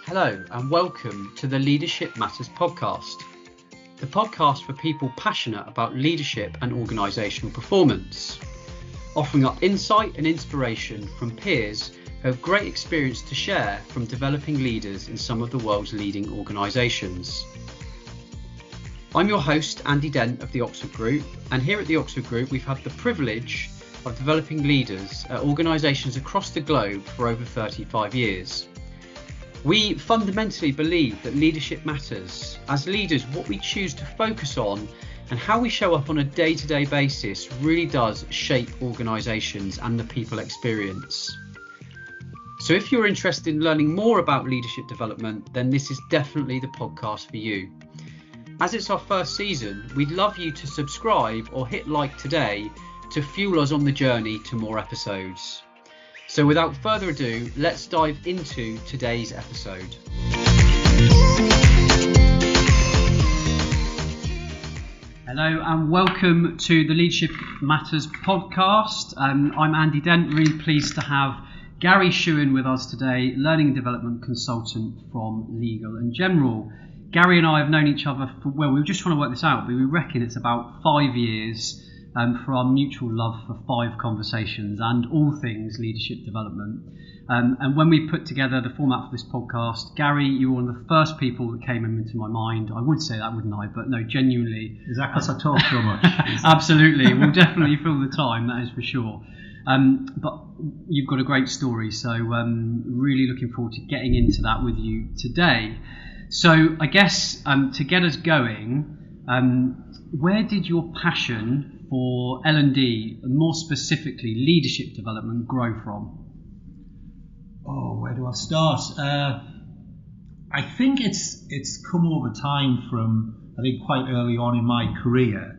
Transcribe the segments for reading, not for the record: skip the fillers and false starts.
Hello and welcome to the Leadership Matters podcast, the podcast for people passionate about leadership and organisational performance, offering up insight and inspiration from peers who have great experience to share from developing leaders in some of the world's leading organisations. I'm your host, Andy Dent of the Oxford Group, and here at the Oxford Group we've had the privilege of developing leaders at organisations across the globe for over 35 years. We fundamentally believe that leadership matters. As leaders, what we choose to focus on and how we show up on a day-to-day basis really does shape organisations and the people experience. So if you're interested in learning more about leadership development, then this is definitely the podcast for you. As it's our first season, we'd love you to subscribe or hit like today to fuel us on the journey to more episodes. So without further ado, let's dive into today's episode. Hello and welcome to the Leadership Matters podcast. I'm Andy Dent, really pleased to have Gary Shewan with us today, Learning and Development Consultant from Legal and General. Gary and I have known each other for, well, we were just trying to work this out, but we reckon it's about 5 years. For our mutual love for 5 conversations and all things leadership development. And when we put together the format for this podcast, Gary, you were one of the first people that came into my mind. I would say that, wouldn't I? But no, genuinely. Is that because I talk so much? Absolutely. We'll definitely fill the time, that is for sure. But you've got a great story, so really looking forward to getting into that with you today. So I guess to get us going, where did your passion for L&D, and more specifically leadership development, grow from? Oh, where do I start? I think it's come over time from, I think quite early on in my career,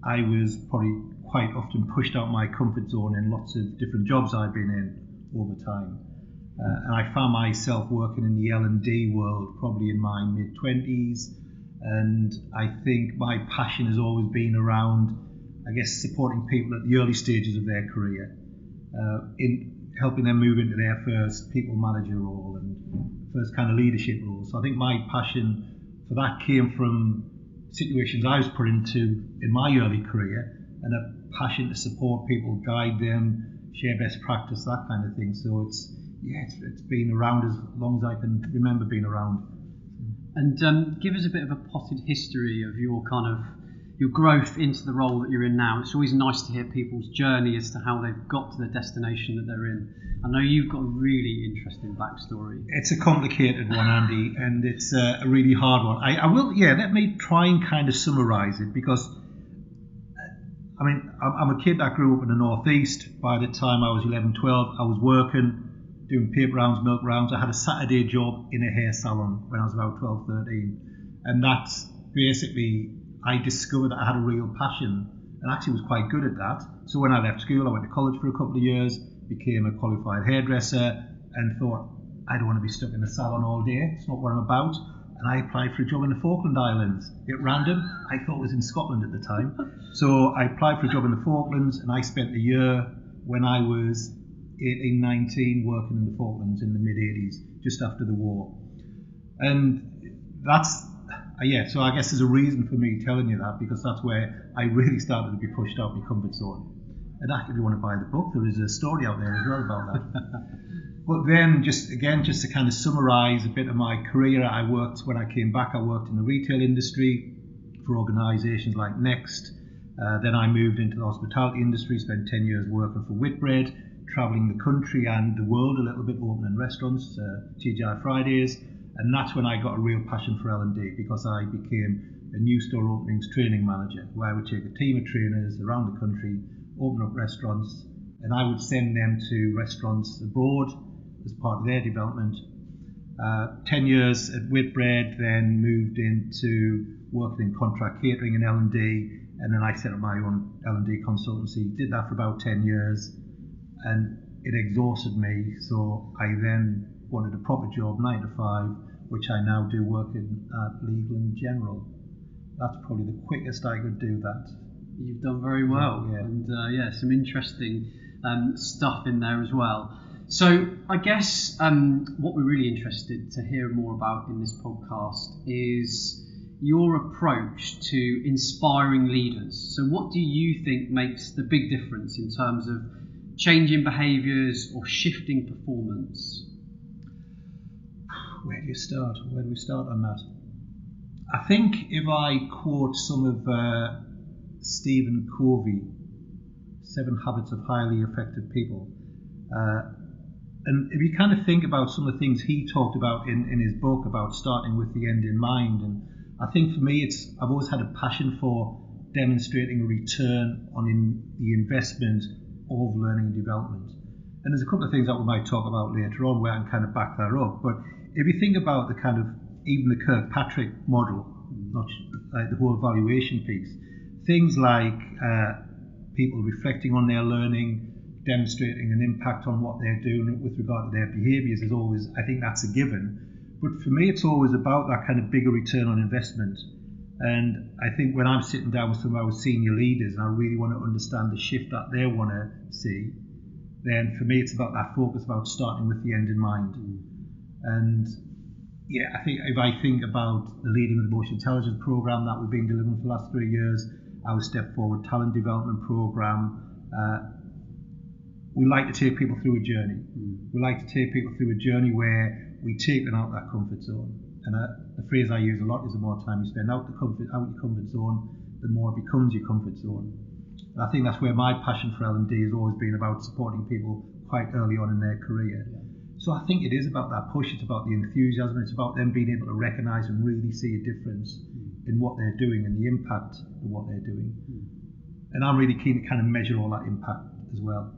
I was probably quite often pushed out my comfort zone in lots of different jobs I've been in over time. And I found myself working in the L&D world probably in my mid-20s. And I think my passion has always been around, I guess, supporting people at the early stages of their career, in helping them move into their first people manager role and first kind of leadership role. So I think my passion for that came from situations I was put into in my early career, and a passion to support people, guide them, share best practice, that kind of thing. So it's been around as long as I can remember being around. And give us a bit of a potted history of your growth into the role that you're in now. It's always nice to hear people's journey as to how they've got to the destination that they're in. I know you've got a really interesting backstory. It's a complicated one, Andy, and it's a really hard one. Let me try and kind of summarise it, because I mean, I'm a kid that grew up in the Northeast. By the time I was 11, 12, I was working, doing paper rounds, milk rounds. I had a Saturday job in a hair salon when I was about 12, 13. And that's basically, I discovered that I had a real passion and actually was quite good at that. So when I left school, I went to college for a couple of years, became a qualified hairdresser, and thought, I don't want to be stuck in a salon all day. It's not what I'm about. And I applied for a job in the Falkland Islands at random. I thought it was in Scotland at the time. So I applied for a job in the Falklands, and I spent a year when I was 18, 19, working in the Falklands in the mid-80s, just after the war. And that's, so I guess there's a reason for me telling you that, because that's where I really started to be pushed out of my comfort zone. And if you want to buy the book, there is a story out there as well about that. But then, just to kind of summarise a bit of my career, when I came back, I worked in the retail industry for organisations like Next. Then I moved into the hospitality industry, spent 10 years working for Whitbread, travelling the country and the world a little bit, opening restaurants, TGI Fridays. And that's when I got a real passion for L&D, because I became a new store openings training manager, where I would take a team of trainers around the country, open up restaurants, and I would send them to restaurants abroad as part of their development. 10 years at Whitbread, then moved into working in contract catering and L&D, and then I set up my own L&D consultancy. Did that for about 10 years, and it exhausted me, so I then wanted a proper job, 9 to 5, which I now do working at Legal and General. That's probably the quickest I could do that. You've done very well, yeah. And some interesting stuff in there as well. So I guess what we're really interested to hear more about in this podcast is your approach to inspiring leaders. So what do you think makes the big difference in terms of changing behaviours or shifting performance? Where do you start? Where do we start on that? I think if I quote some of Stephen Covey, 7 Habits of Highly Effective People, and if you kind of think about some of the things he talked about in his book about starting with the end in mind, and I think for me I've always had a passion for demonstrating a return on the investment of learning and development. And there's a couple of things that we might talk about later on where I can kind of back that up. But if you think about the kind of, even the Kirkpatrick model, not like the whole evaluation piece, things like people reflecting on their learning, demonstrating an impact on what they're doing with regard to their behaviours is always, I think that's a given. But for me, it's always about that kind of bigger return on investment. And I think when I'm sitting down with some of our senior leaders and I really want to understand the shift that they want to see, then for me, it's about that focus about starting with the end in mind. And yeah, I think if I think about the Leading with Emotional Intelligence program that we've been delivering for the last 3 years, our Step Forward Talent Development program, we like to take people through a journey. We like to take people through a journey where we take them out of that comfort zone. And the phrase I use a lot is the more time you spend out your comfort zone, the more it becomes your comfort zone. And I think that's where my passion for L&D has always been about supporting people quite early on in their career. So I think it is about that push, it's about the enthusiasm, it's about them being able to recognise and really see a difference in what they're doing and the impact of what they're doing. And I'm really keen to kind of measure all that impact as well.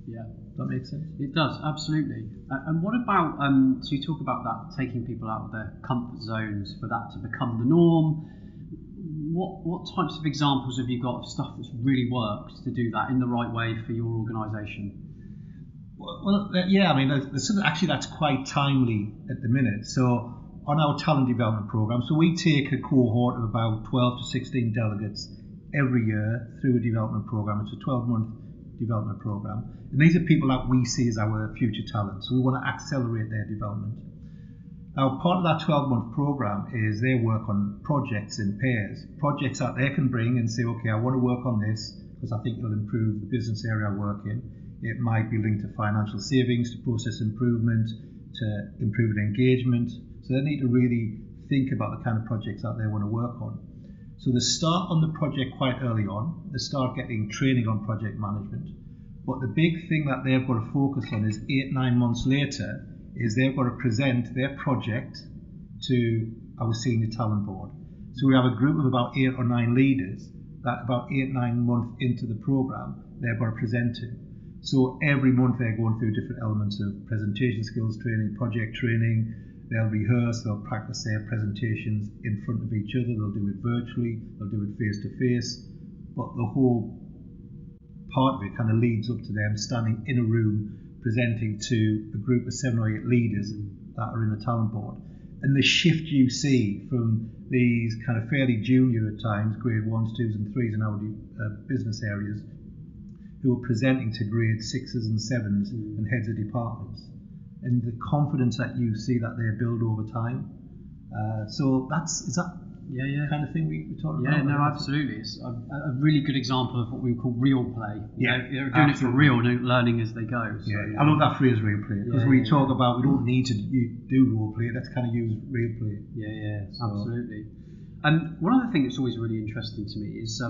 Yeah. Does that make sense? It does, absolutely. And what about, so you talk about that, taking people out of their comfort zones for that to become the norm. What types of examples have you got of stuff that's really worked to do that in the right way for your organisation? Well, yeah, I mean, actually that's quite timely at the minute. So on our talent development program, so we take a cohort of about 12 to 16 delegates every year through a development program. It's a 12-month development program. And these are people that we see as our future talent. So we want to accelerate their development. Now, part of that 12-month program is they work on projects in pairs, projects that they can bring and say, okay, I want to work on this because I think it'll improve the business area I work in. It might be linked to financial savings, to process improvement, to improved engagement. So they need to really think about the kind of projects that they want to work on. So they start on the project quite early on. They start getting training on project management. But the big thing that they've got to focus on is 8-9 months later is they've got to present their project to our senior talent board. So we have a group of about 8 or 9 leaders that about 8-9 months into the program, they've got to present to. So every month they're going through different elements of presentation skills training, project training. They'll rehearse, they'll practice their presentations in front of each other. They'll do it virtually, they'll do it face to face. But the whole part of it kind of leads up to them standing in a room presenting to a group of 7 or 8 leaders that are in the talent board. And the shift you see from these kind of fairly junior at times, grade 1s, 2s and 3s in our business areas, who are presenting to grade 6s and 7s and heads of departments, and the confidence that you see that they build over time. So is that kind of thing we talk about? Yeah, no, absolutely. It's a really good example of what we call real play. They're doing it for real, learning as they go. So, I love that phrase, real play, because we talk about we don't need to do role play. Let's kind of use real play. Absolutely. And one other thing that's always really interesting to me is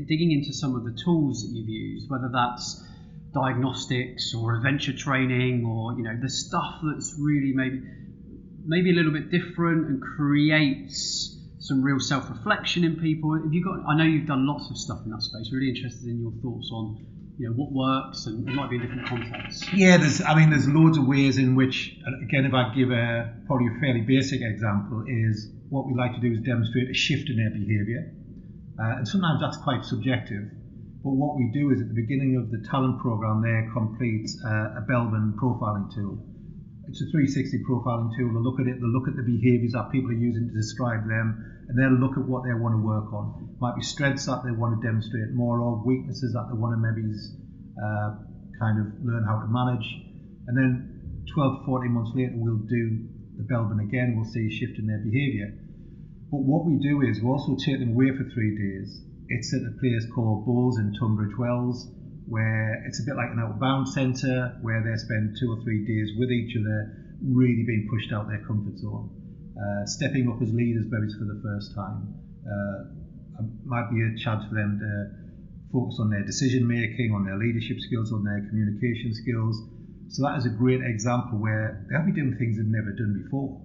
digging into some of the tools that you've used, whether that's diagnostics or adventure training, or the stuff that's really maybe a little bit different and creates some real self-reflection in people. I know you've done lots of stuff in that space. Really interested in your thoughts on what works, and it might be in different contexts. Yeah, there's loads of ways in which, again, if I give probably a fairly basic example, is what we like to do is demonstrate a shift in their behaviour. And sometimes that's quite subjective. But what we do is at the beginning of the talent program, they complete a Belvin profiling tool. It's a 360 profiling tool. They'll look at it, they'll look at the behaviours that people are using to describe them, and they'll look at what they want to work on. It might be strengths that they want to demonstrate more of, weaknesses that they want to maybe kind of learn how to manage. And then 12 to 14 months later, we'll do the Belbin again. We'll see a shift in their behaviour. But what we do is we also take them away for 3 days. It's at a place called Bulls in Tunbridge Wells, where it's a bit like an outbound centre, where they spend 2 or 3 days with each other, really being pushed out their comfort zone, stepping up as leaders maybe for the first time. Might be a chance for them to focus on their decision making, on their leadership skills, on their communication skills. So that is a great example where they'll be doing things they've never done before.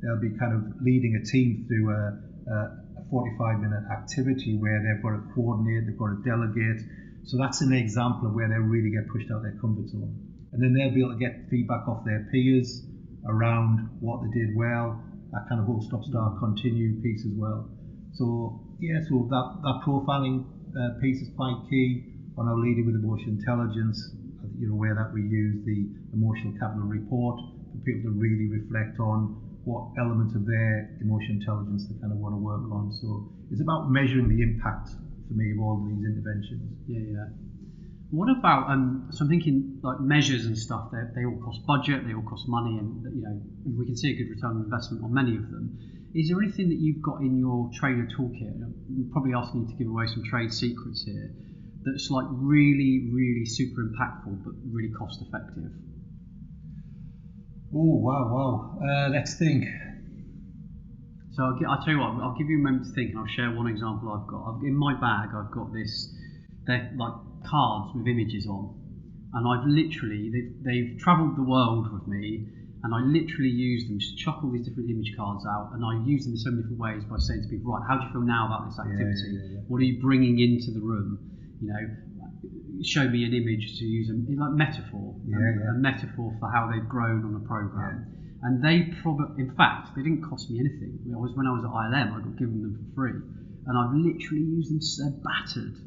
They'll be kind of leading a team through a 45-minute activity where they've got to coordinate, they've got to delegate. So that's an example of where they really get pushed out their comfort zone. And then they'll be able to get feedback off their peers around what they did well, that kind of whole stop, start, continue piece as well. So yeah, so that profiling piece is quite key on our leading with emotional intelligence. I think you're aware that we use the emotional capital report for people to really reflect on what elements of their emotional intelligence they kind of want to work on. So it's about measuring the impact for me of all of these interventions. Yeah. What about so I'm thinking like measures and stuff. They all cost budget, they all cost money, and we can see a good return on investment on many of them. Is there anything that you've got in your trainer toolkit? I'm probably asking you to give away some trade secrets here. That's like really, really super impactful, but really cost effective. Oh wow! Let's think. So I'll tell you what. I'll give you a moment to think, and I'll share one example I've got. In my bag, I've got this. They're like cards with images on, and I've literally they've travelled the world with me, and I literally use them to chuck all these different image cards out, and I use them in so many different ways by saying to people, right, how do you feel now about this activity? Yeah. What are you bringing into the room? Show me an image to use like metaphor, a metaphor for how they've grown on a program. And they in fact, they didn't cost me anything. When I was at ILM, I got given them for free, and I've literally used them so they're battered.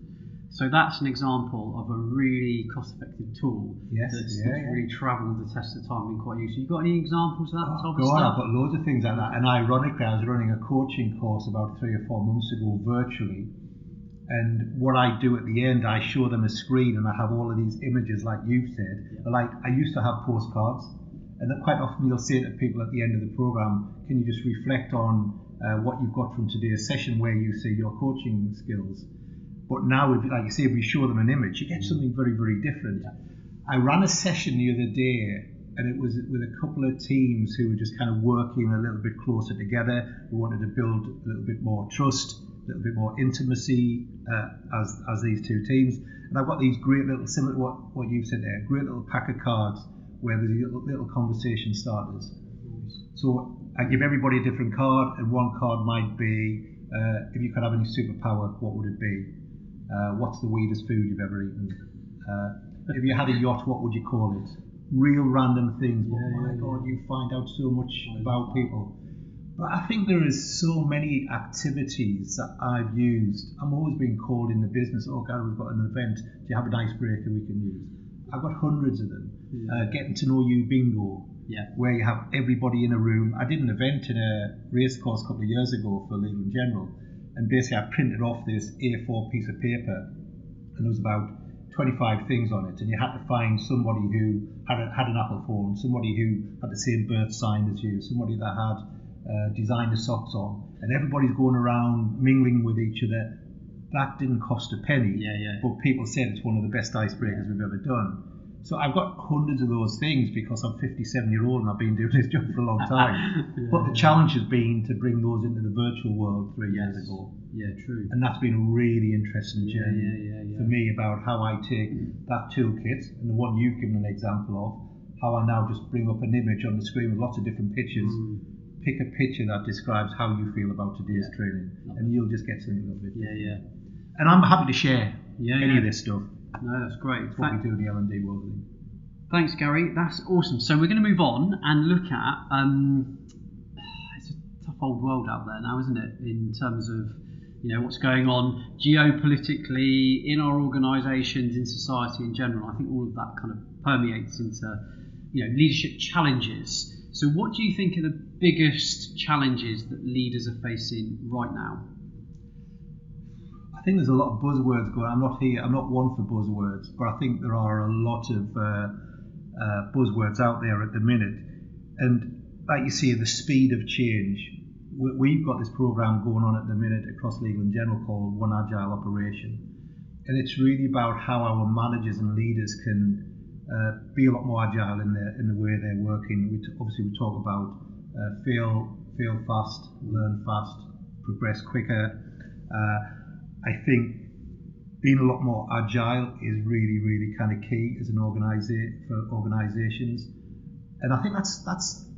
So that's an example of a really cost-effective tool that's really travelled the test of time and been quite useful. You got any examples of that type of stuff? I've got loads of things like that. And ironically, I was running a coaching course about 3 or 4 months ago virtually. And what I do at the end, I show them a screen and I have all of these images like you've said. Yeah. Like I used to have postcards, and then quite often you'll say to people at the end of the program, can you just reflect on what you've got from today's session where you see your coaching skills. But now, like you say, if we show them an image, you get something very, very different. Yeah. I ran a session the other day, and it was with a couple of teams who were just kind of working a little bit closer together. We wanted to build a little bit more trust, a little bit more intimacy as these two teams. And I've got these great little, similar to what you've said there, great little pack of cards where there's little conversation starters. So I give everybody a different card, and one card might be, if you could have any superpower, what would it be? What's the weirdest food you've ever eaten? If you had a yacht, what would you call it? Real random things. God, you find out so much about people. But I think there is so many activities that I've used. I'm always being called in the business, oh God, we've got an event. Do you have an icebreaker we can use? I've got hundreds of them. Getting to know you bingo, where you have everybody in a room. I did an event in a race course a couple of years ago for Legal & General. And basically I printed off this A4 piece of paper, and there was about 25 things on it, and you had to find somebody who had an Apple phone, somebody who had the same birth sign as you, somebody that had designer socks on, and everybody's going around mingling with each other. That didn't cost a penny, but people said it's one of the best icebreakers we've ever done. So I've got hundreds of those things because I'm 57-year-old and I've been doing this job for a long time. But the challenge has been to bring those into the virtual world 3 years ago. Yeah, true. And that's been a really interesting journey for me about how I take that toolkit and the one you've given an example of, how I now just bring up an image on the screen with lots of different pictures, pick a picture that describes how you feel about today's training, and you'll just get something a little bit different. And I'm happy to share any of this stuff. No, that's great. It's what we do in the L&D world. Thanks, Gary. That's awesome. So we're going to move on and look at it's a tough old world out there now, isn't it? In terms of what's going on geopolitically in our organisations, in society in general. I think all of that kind of permeates into leadership challenges. So what do you think are the biggest challenges that leaders are facing right now? I think there's a lot of buzzwords going on. I'm not one for buzzwords, but I think there are a lot of buzzwords out there at the minute. And like you say, the speed of change. We've got this program going on at the minute across Legal & General called One Agile Operation. And it's really about how our managers and leaders can be a lot more agile in the way they're working. Obviously we talk about fail fast, learn fast, progress quicker. I think being a lot more agile is really, really kind of key as an for organisations. And I think that's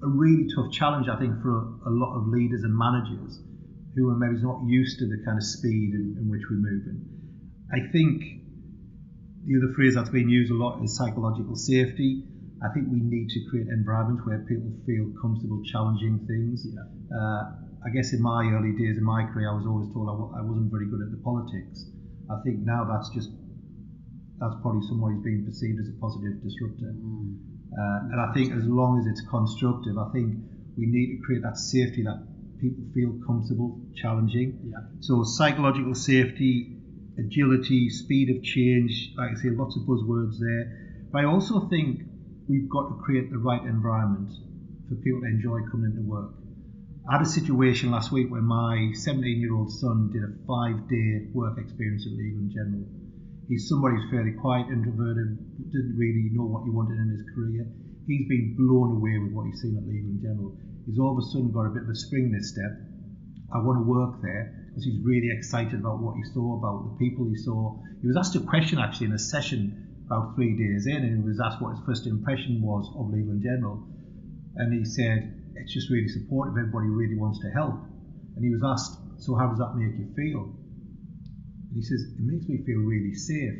a really tough challenge, I think, for a lot of leaders and managers who are maybe not used to the kind of speed in which we're moving. I think the other phrase that's been used a lot is psychological safety. I think we need to create environments where people feel comfortable challenging things. I guess in my early days in my career, I was always told I wasn't very good at the politics. I think now that's probably someone who's being perceived as a positive disruptor. And I think as long as it's constructive, I think we need to create that safety that people feel comfortable challenging. So psychological safety, agility, speed of change, like I say, lots of buzzwords there. But I also think we've got to create the right environment for people to enjoy coming into work. I had a situation last week where my 17-year-old son did a 5-day work experience at Legal & General. He's somebody who's fairly quiet, introverted, didn't really know what he wanted in his career. He's been blown away with what he's seen at Legal & General. He's all of a sudden got a bit of a spring in his step. I want to work there because he's really excited about what he saw, about the people he saw. He was asked a question actually in a session about 3 days in, and he was asked what his first impression was of Legal & General. And he said, it's just really supportive, everybody really wants to help. And he was asked, so how does that make you feel? And he says, it makes me feel really safe.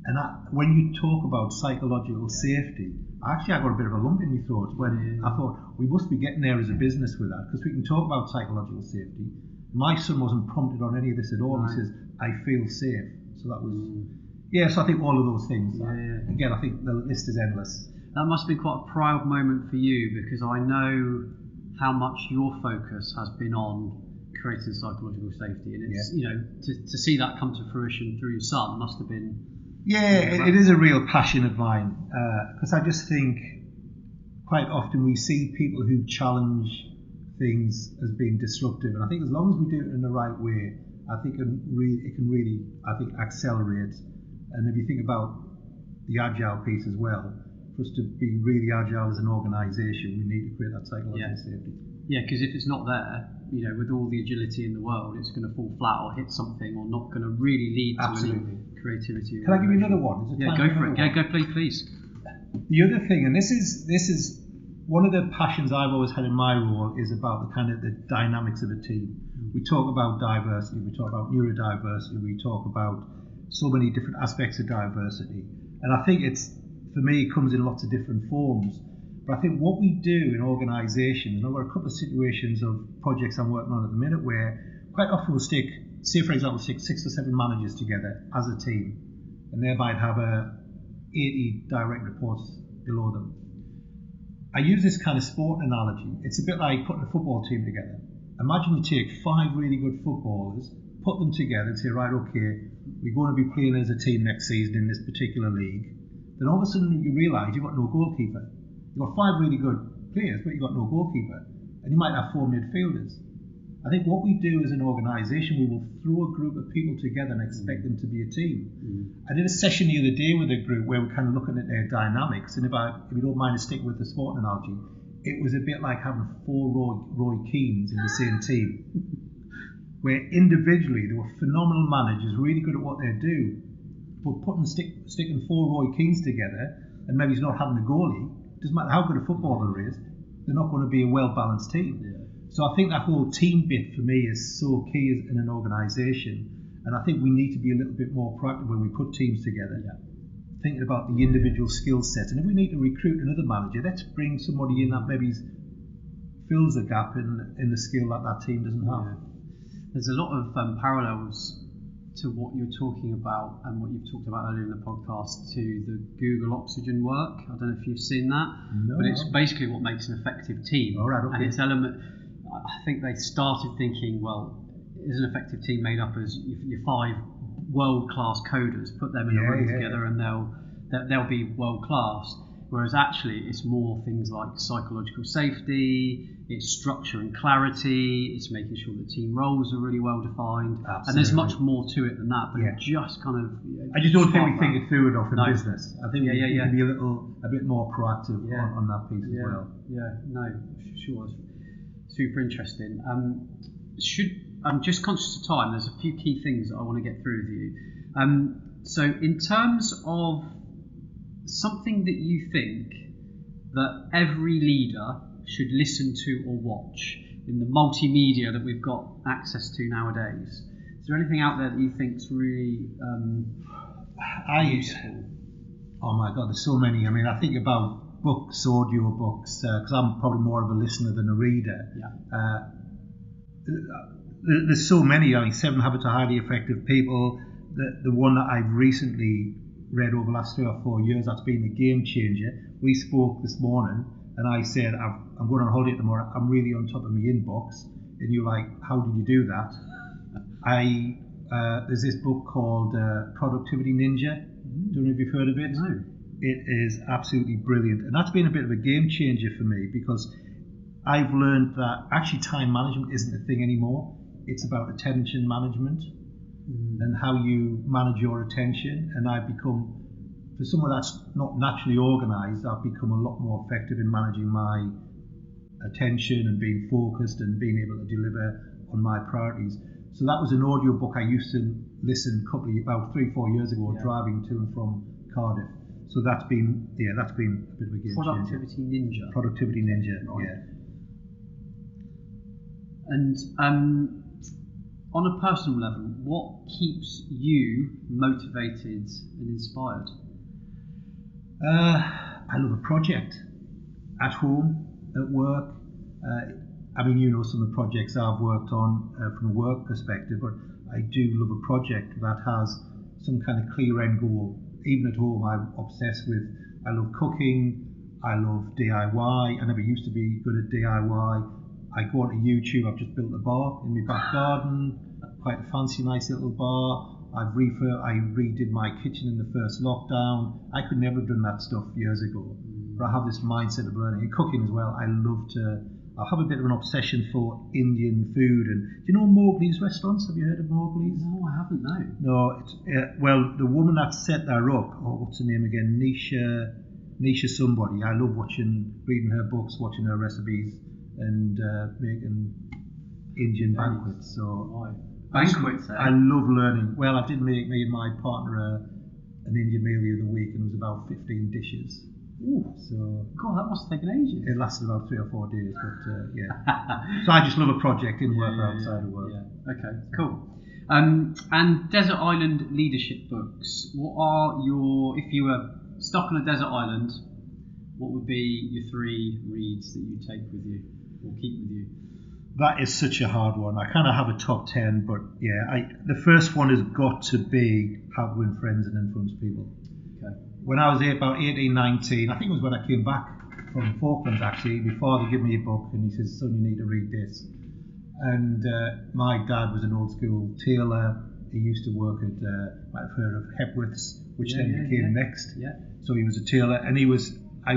And when you talk about psychological safety, I got a bit of a lump in my throat when I thought we must be getting there as a business with that, because we can talk about psychological safety. My son wasn't prompted on any of this at all. He says, I feel safe. So that was, so I think all of those things. Again, I think the list is endless. That must be quite a proud moment for you, because I know how much your focus has been on creating psychological safety, and it's to see that come to fruition through your son must have been it is a real passion of mine, because I just think quite often we see people who challenge things as being disruptive, and I think as long as we do it in the right way, I think it can really accelerate. And if you think about the agile piece as well, for us to be really agile as an organisation, we need to create that psychological safety. Yeah, because if it's not there, with all the agility in the world, it's going to fall flat or hit something, or not going to really lead to any creativity. Can I give you another one? Go for it. Go, please. The other thing, and this is one of the passions I've always had in my role, is about the kind of the dynamics of a team. We talk about diversity, we talk about neurodiversity, we talk about so many different aspects of diversity, and I think for me, it comes in lots of different forms. But I think what we do in organisations, and I've got a couple of situations of projects I'm working on at the minute where quite often we'll stick 6 or 7 managers together as a team, and thereby have 80 direct reports below them. I use this kind of sport analogy. It's a bit like putting a football team together. Imagine you take 5 really good footballers, put them together and say, right, okay, we're going to be playing as a team next season in this particular league. Then all of a sudden you realise you've got no goalkeeper. You've got 5 really good players, but you've got no goalkeeper. And you might have 4 midfielders. I think what we do as an organisation, we will throw a group of people together and expect them to be a team. I did a session the other day with a group where we're kind of looking at their dynamics, and if you don't mind to stick with the sport analogy, it was a bit like having 4 Roy Keanes in the same team, where individually they were phenomenal managers, really good at what they do, but sticking 4 Roy Keanes together, and maybe he's not having a goalie, doesn't matter how good a footballer is, they're not going to be a well-balanced team. So I think that whole team bit for me is so key in an organisation, and I think we need to be a little bit more proactive when we put teams together, thinking about the individual skill set. And if we need to recruit another manager, let's bring somebody in that maybe fills a gap in the skill that team doesn't have. There's a lot of parallels to what you're talking about and what you've talked about earlier in the podcast to the Google Oxygen work. I don't know if you've seen that, but it's basically what makes an effective team. And its element, I think they started thinking, well, is an effective team made up as your 5 world-class coders, put them in a room together and that they'll be world class. Whereas actually, it's more things like psychological safety, it's structure and clarity, it's making sure the team roles are really well defined, and there's much more to it than that. But it just kind of, I just don't think we think it through enough in business. I think we can be a bit more proactive on that piece as well. Yeah, no, sure, it's super interesting. I'm just conscious of time. There's a few key things that I want to get through with you. So in terms of something that you think that every leader should listen to or watch in the multimedia that we've got access to nowadays, is there anything out there that you think's really useful? Oh my God, there's so many. I mean, I think about books, audio books, because I'm probably more of a listener than a reader. There's so many. I mean, 7 Habits of Highly Effective People. The one that I've recently read over the last 3 or 4 years, that's been a game changer. We spoke this morning and I said, I'm going on holiday tomorrow, I'm really on top of my inbox. And you're like, how did you do that? There's this book called Productivity Ninja. Don't know if you've heard of it. No. It is absolutely brilliant. And that's been a bit of a game changer for me, because I've learned that actually time management isn't a thing anymore. It's about attention management. And how you manage your attention, and I've become, for someone that's not naturally organised, I've become a lot more effective in managing my attention and being focused and being able to deliver on my priorities. So that was an audio book I used to listen about 3-4 years ago, driving to and from Cardiff. So that's been a bit of a game changer. Productivity Ninja. Right. Yeah. And on a personal level, what keeps you motivated and inspired? I love a project. At home, at work. I mean, you know some of the projects I've worked on from a work perspective, but I do love a project that has some kind of clear end goal. Even at home, I'm obsessed with, I love cooking, I love DIY. I never used to be good at DIY. I go onto YouTube, I've just built a bar in my back garden, quite a fancy, nice little bar. I redid my kitchen in the first lockdown. I could never have done that stuff years ago. But I have this mindset of learning. And cooking as well, I have a bit of an obsession for Indian food. And do you know Mowgli's restaurants? Have you heard of Mowgli's? No, I haven't, no. No, it's, well, the woman that set that up, what's her name again? Nisha somebody. I love reading her books, watching her recipes, and making Indian banquets. So banquets. I love learning. Well, I did make me and my partner an Indian meal the other week, and it was about 15 dishes. Ooh. So God, that must have taken ages. It lasted about 3 or 4 days, but yeah. So I just love a project in work or outside of work. Yeah. Okay, cool. And desert island leadership books. What are if you were stuck on a desert island, what would be your 3 reads that you take with you or keep with you? That is such a hard one. I kind of have a top 10, but yeah, the first one has got to be How to Win Friends and Influence People. Okay. When I was about 18, 19, I think it was when I came back from Falklands actually, my father gave me a book and he says, son, you need to read this. And my dad was an old school tailor. He used to work at, might have heard of Hepworth's, which then became Next. Yeah. So he was a tailor, and I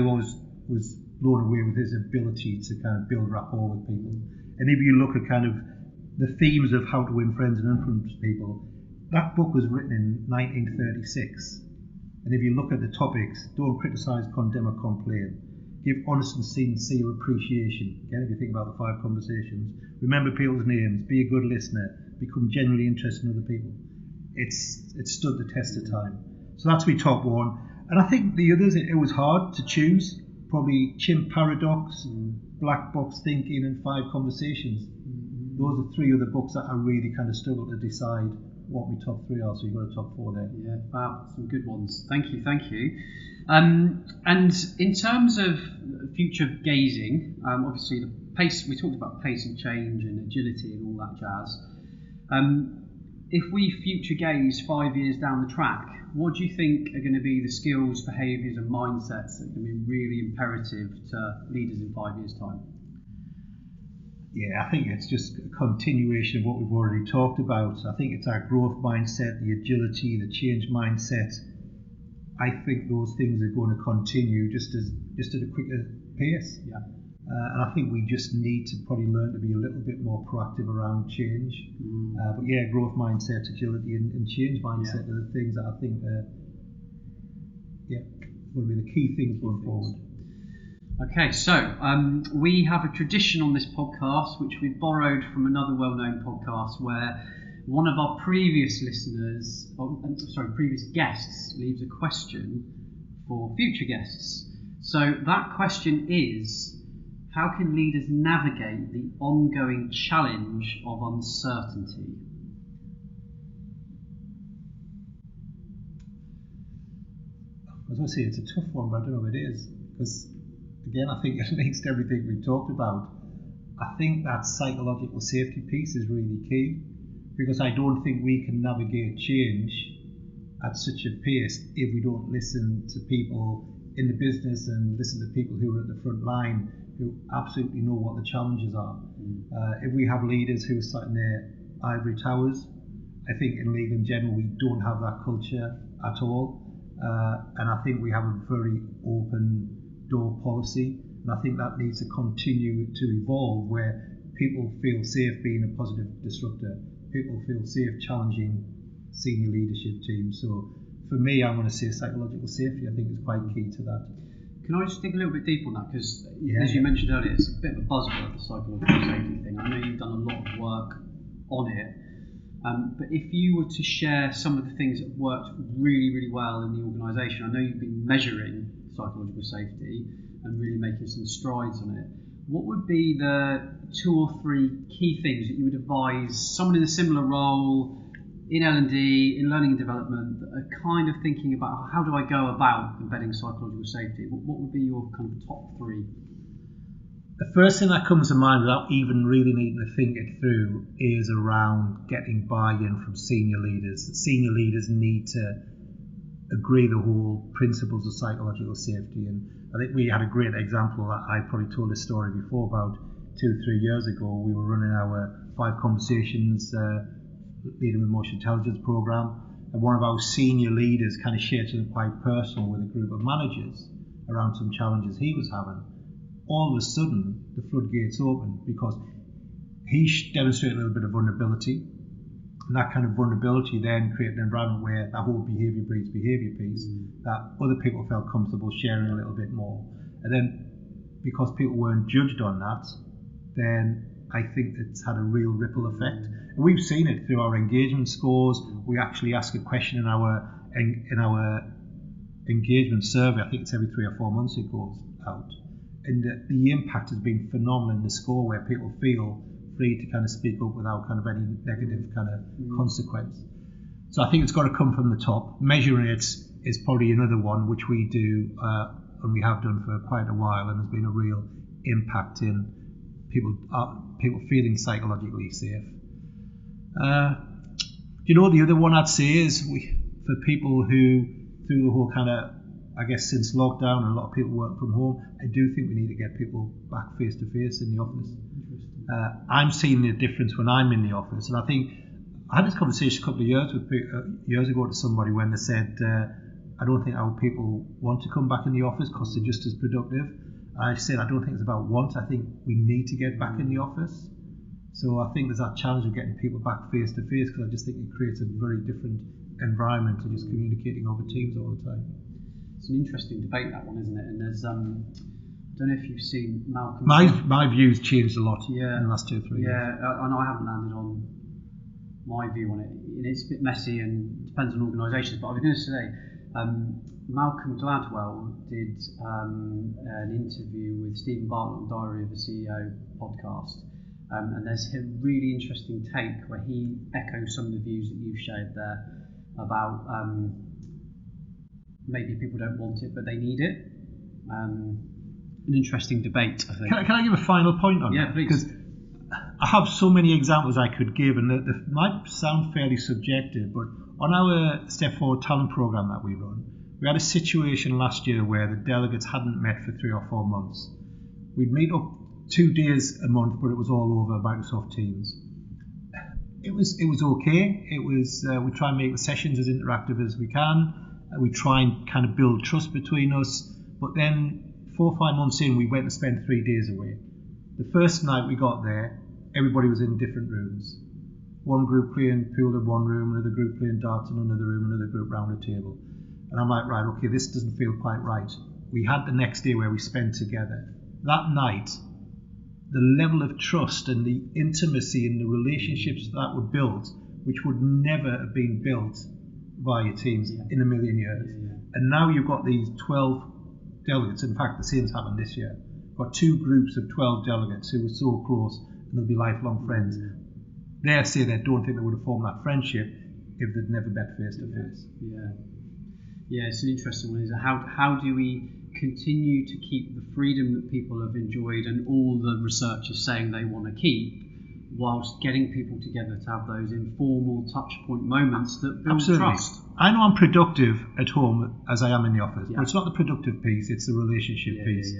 always was blown away with his ability to kind of build rapport with people. And if you look at kind of the themes of How to Win Friends and Influence People, that book was written in 1936. And if you look at the topics, don't criticise, condemn or complain. Give honest and sincere appreciation. Again, if you think about the 5 conversations. Remember people's names, be a good listener, become genuinely interested in other people. It's stood the test of time. So that's my top one. And I think the others, it was hard to choose. Probably Chimp Paradox, Black Box Thinking, and 5 Conversations. Those are 3 other books that I really kind of struggled to decide what my top 3 are. So you've got a top 4 there. Yeah, wow, some good ones. Thank you. And in terms of future gazing, obviously the pace, we talked about pace and change and agility and all that jazz. If we future gaze 5 years down the track, what do you think are going to be the skills, behaviours and mindsets that are going to be really imperative to leaders in 5 years' time? Yeah, I think it's just a continuation of what we've already talked about. I think it's our growth mindset, the agility, the change mindset. I think those things are going to continue just at a quicker pace. Yeah. And I think we just need to probably learn to be a little bit more proactive around change. But yeah, growth mindset, agility, and change mindset are the things that I think are going to be the key things going forward. Okay, so we have a tradition on this podcast which we borrowed from another well-known podcast where one of our previous guests leaves a question for future guests. So that question is, how can leaders navigate the ongoing challenge of uncertainty? I was going to say it's a tough one, but I don't know if it is, because again, I think it links to everything we've talked about. I think that psychological safety piece is really key, because I don't think we can navigate change at such a pace if we don't listen to people in the business and listen to people who are at the front line who absolutely know what the challenges are. If we have leaders who are sat in their ivory towers, I think in legal in general we don't have that culture at all. And I think we have a very open door policy, and I think that needs to continue to evolve, where people feel safe being a positive disruptor, people feel safe challenging senior leadership teams. So for me, I'm going to say psychological safety, I think, is quite key to that. Can I just dig a little bit deeper on that? Because as you mentioned earlier, it's a bit of a buzzword, the psychological safety thing. I know you've done a lot of work on it. But if you were to share some of the things that worked really, really well in the organisation, I know you've been measuring psychological safety and really making some strides on it. What would be the 2 or 3 key things that you would advise someone in a similar role in L&D, in learning and development, that are kind of thinking about how do I go about embedding psychological safety? What would be your kind of top 3? The first thing that comes to mind without even really needing to think it through is around getting buy-in from senior leaders. Senior leaders need to agree the whole principles of psychological safety, and I think we had a great example that I probably told this story before. About 2-3 years ago, we were running our 5 conversations leading the emotional intelligence program, and one of our senior leaders kind of shared something quite personal with a group of managers around some challenges he was having. All of a sudden, the floodgates opened because he demonstrated a little bit of vulnerability, and that kind of vulnerability then created an environment where that whole behaviour breeds behaviour piece, that other people felt comfortable sharing a little bit more. And then because people weren't judged on that, then I think it's had a real ripple effect. And we've seen it through our engagement scores. We actually ask a question in our engagement survey. I think it's every 3 or 4 months it goes out. And the impact has been phenomenal in the score, where people feel free to kind of speak up without kind of any negative kind of consequence. So I think it's got to come from the top. Measuring it is probably another one which we do and we have done for quite a while, and there's been a real impact in people feeling psychologically safe. The other one I'd say is for people who, through the whole kind of, I guess since lockdown, and a lot of people work from home, I do think we need to get people back face to face in the office. I'm seeing the difference when I'm in the office, and I think I had this conversation a couple of years ago to somebody when they said, I don't think our people want to come back in the office because they're just as productive. I said, I don't think it's about want, I think we need to get back in the office. So I think there's that challenge of getting people back face to face, because I just think it creates a very different environment to just communicating over Teams all the time. It's an interesting debate, that one, isn't it? And there's, I don't know if you've seen Malcolm. My views changed a lot in the last 2 or 3 years. Yeah, I know I haven't landed on my view on it. It's a bit messy and depends on organisations, but I was going to say, Malcolm Gladwell did an interview with Stephen Bartlett on Diary of a CEO podcast, and there's a really interesting take where he echoes some of the views that you've shared there about maybe people don't want it but they need it. An interesting debate, I think. Can I give a final point on that? Yeah, please. Because I have so many examples I could give, and they might sound fairly subjective, but on our Step Forward talent program that we run, we had a situation last year where the delegates hadn't met for 3 or 4 months. We'd meet up 2 days a month, but it was all over Microsoft Teams. It was okay. It was we try and make the sessions as interactive as we can. We try and kind of build trust between us. But then 4 or 5 months in, we went and spent 3 days away. The first night we got there, everybody was in different rooms. One group playing pool in one room, another group playing darts in another room, another group round a table. And I'm like, right, okay, this doesn't feel quite right. We had the next day where we spent together. That night, the level of trust and the intimacy and the relationships that were built, which would never have been built via Teams in a million years. And now you've got these 12 delegates. In fact, the same's happened this year. Got 2 groups of 12 delegates who were so close and they'll be lifelong friends. They say they don't think they would have formed that friendship if they'd never met face to face. Yeah, it's an interesting one. Is how do we continue to keep the freedom that people have enjoyed and all the research is saying they want to keep, whilst getting people together to have those informal touch point moments that build trust? I know I'm productive at home as I am in the office, but it's not the productive piece, it's the relationship piece.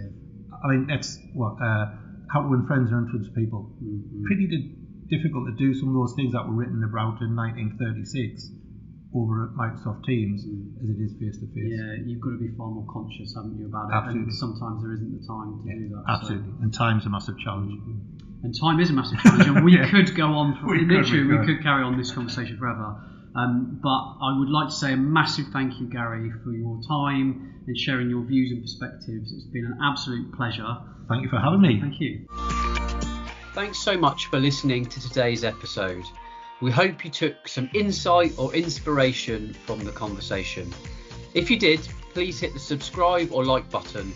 I mean, that's what how to win friends and influence people. Pretty difficult to do some of those things that were written about in 1936 over at Microsoft Teams as it is face to face. Yeah, you've got to be far more conscious, haven't you, about it? Absolutely. And sometimes there isn't the time to do that. Absolutely. So. And time's a massive challenge. And time is a massive challenge, and we could go on for we could carry on this conversation forever. But I would like to say a massive thank you, Gary, for your time and sharing your views and perspectives. It's been an absolute pleasure. Thank you for having me. Thank you. Thanks so much for listening to today's episode. We hope you took some insight or inspiration from the conversation. If you did, please hit the subscribe or like button.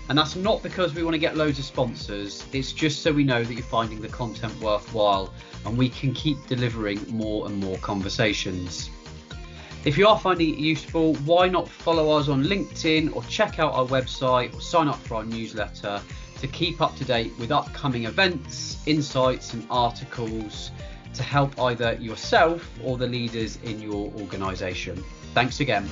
And that's not because we want to get loads of sponsors, it's just so we know that you're finding the content worthwhile and we can keep delivering more and more conversations. If you are finding it useful, why not follow us on LinkedIn or check out our website or sign up for our newsletter to keep up to date with upcoming events, insights and articles to help either yourself or the leaders in your organisation. Thanks again.